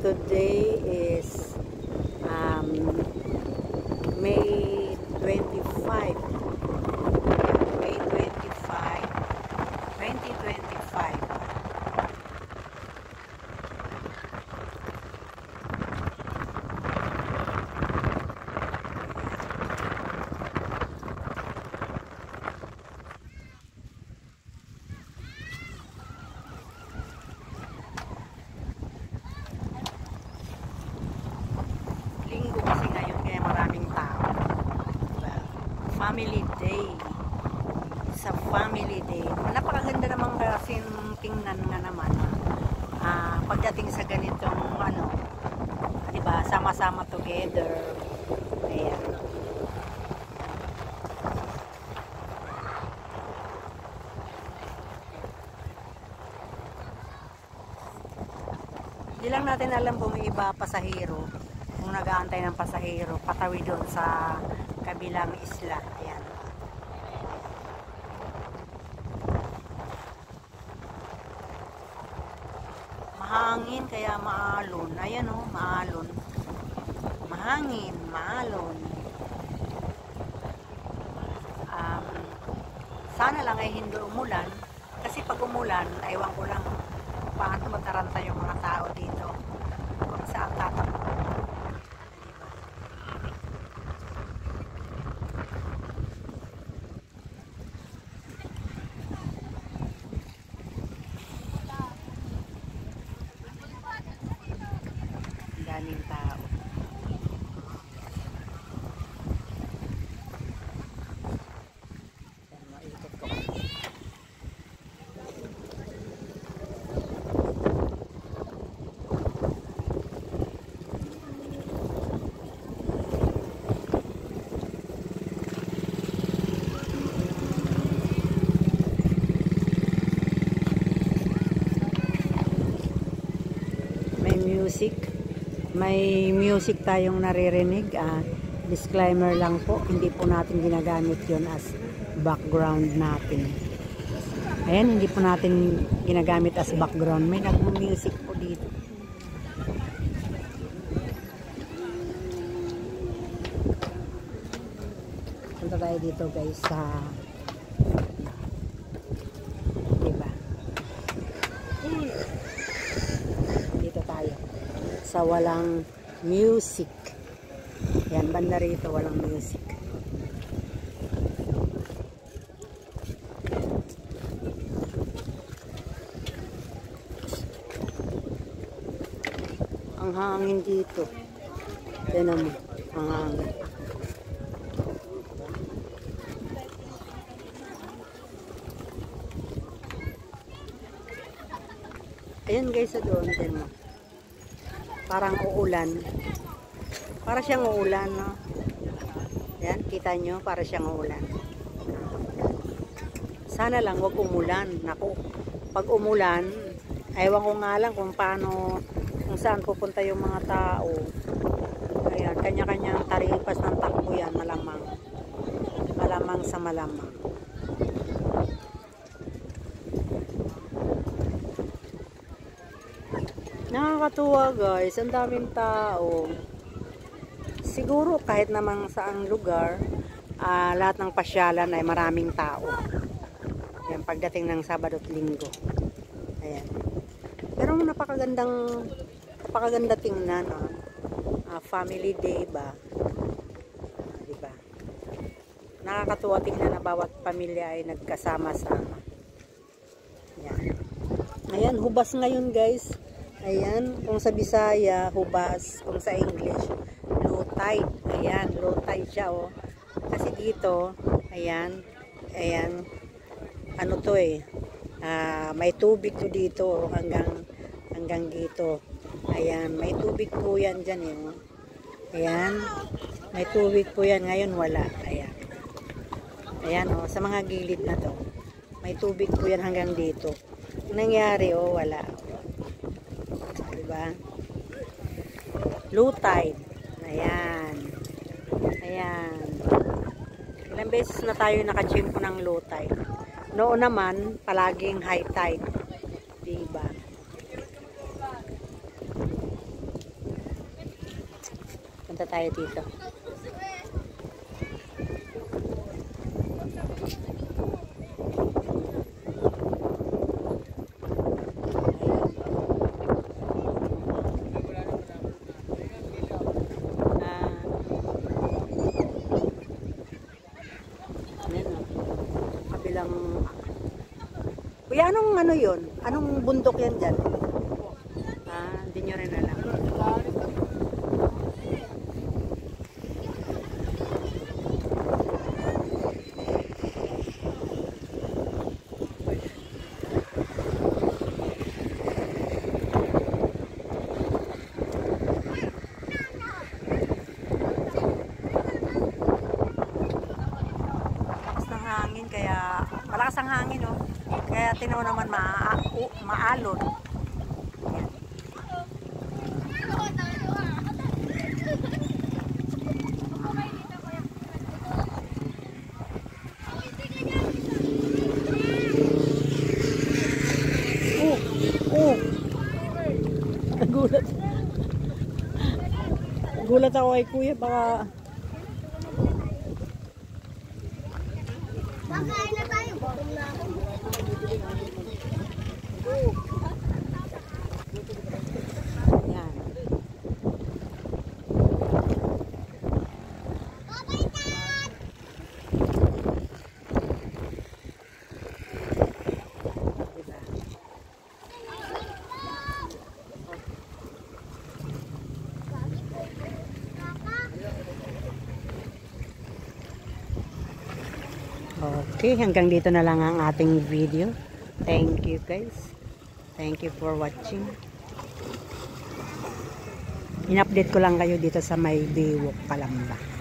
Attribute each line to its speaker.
Speaker 1: Today is May 25. May 25, 2025. Linggo kasi ngayon kaya maraming tao. Diba? Family day. Sa family day. Napakaganda naman kasi tingnan nga naman. Pagdating sa ganitong diba, sama-sama together. Ayan. Hindi lang natin alam kung may iba pasahero. Kung nag-aantay ng pasahero, patawid doon sa kabilang isla. Ayan. Mahangin kaya maalon. Ayan o, maalon. Mahangin, maalon. Sana lang ay hindi umulan. Kasi pag umulan, ewan ko lang paano mataranta yung mga tao dito. Kung saan tatakbo. Daming tao. Maikot ko. May music tayong naririnig. Disclaimer lang po, hindi po natin ginagamit yon as background natin. Ayan, hindi po natin ginagamit as background. May nag-music po dito. Punta tayo dito guys sa diba? Dito tayo sa walang music. Yan, banda rito walang music. Ang hangin dito. Yan mo, ang hangin. Ayan guys, sa doon din mo. Parang uulan. Para siyang uulan, no? Yan, kita nyo, para siyang uulan. Sana lang wag umulan. Naku, pag umulan, ewan ko nga lang kung paano, kung saan pupunta yung mga tao. Ayan, kanya-kanyang taripas ng takbo yan, malamang. Malamang sa malamang. Nakakatuwa guys, ang daming tao. Siguro kahit namang saang lugar, lahat ng pasyalan ay maraming tao. Ayan, pagdating ng Sabado at Linggo. Ayan. Pero napakaganda tingnan. Family day ba? Diba? Nakakatuwa tingnan na bawat pamilya ay nagkasama-sama. Ayan. Ayan, hubas ngayon guys. Ayan, kung sa Bisaya, hubas. Kung sa English, low tide. Ayan, low tide siya, oh. Kasi dito, ayan, ano to may tubig to dito, hanggang dito. Ayan, may tubig po yan dyan, oh. Ayan, may tubig po yan. Ngayon, wala. Ayan. Ayan, oh, sa mga gilid na to. May tubig po yan hanggang dito. Ang nangyari, oh, wala. Diba? Low tide. Ayan. Ayan. Ilang beses na tayo nakachimpo ng low tide. Noon naman, palaging high tide. Diba? Punta tayo dito. Kabilang... Kuya, anong ano yun? Anong bundok yan dyan? Hindi nyo rin alam. Hangin, kaya malakas ang hangin, oh. Kaya tinaw naman maalon. Nagulat. Nagulat ako kay kuya, baka
Speaker 2: Makain na tayo. Gutom na ako.
Speaker 1: yan. Diba? Okay, hanggang dito na lang ang ating video. Thank you guys. Thank you for watching. In-update ko lang kayo dito sa may Biwok, Calamba.